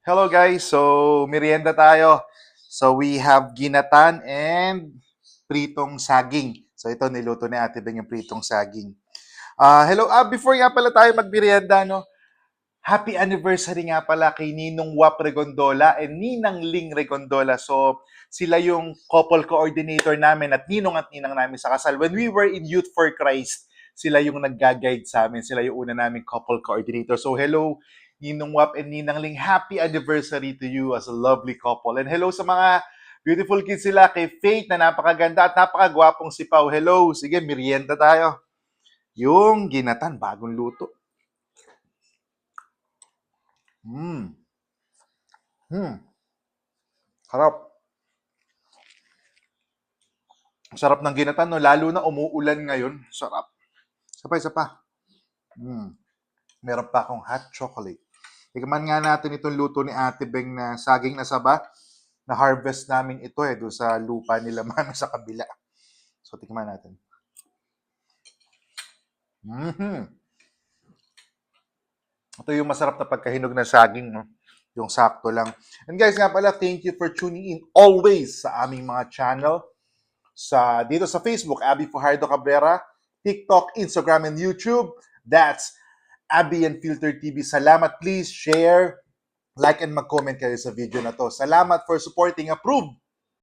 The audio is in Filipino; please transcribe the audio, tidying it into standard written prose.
Hello guys, so merienda tayo. So we have ginatan and pritong saging. So ito niluto ni Ate Beng yung pritong saging. Hello, before nga pala tayo magmerienda, no? Happy anniversary nga pala kay Ninong Wap Regondola and Ninang Ling Regondola. So sila yung couple coordinator namin at ninang namin sa kasal. When we were in Youth for Christ, sila yung nagga-guide sa amin. Sila yung una naming couple coordinator. So hello, Ninong Wap and Ninang Ling. Happy anniversary to you as a lovely couple. And hello sa mga beautiful kids sila kay Faith na napakaganda at napakagwapong si Pau. Hello, sige, merienda tayo. Yung ginatan, bagong luto. Hmm. Harap. Sarap ng ginatan, no? Lalo na umuulan ngayon. Sarap. Isa pa. Mm. Meron pa akong hot chocolate. Tikman nga natin itong luto ni Ate Beng na saging na saba. Na-harvest namin ito doon sa lupa nila mano sa kabila. So, tikman natin. Mm-hmm. Ito yung masarap na pagkahinog ng saging, no? Yung sakto lang. And guys, nga pala, thank you for tuning in always sa aming mga channel. Dito sa Facebook, Abby Fajardo Cabrera, TikTok, Instagram, and YouTube. That's Abby and Filter TV. Salamat, please share, like, and mag-comment kayo sa video na to. Salamat for supporting. Approve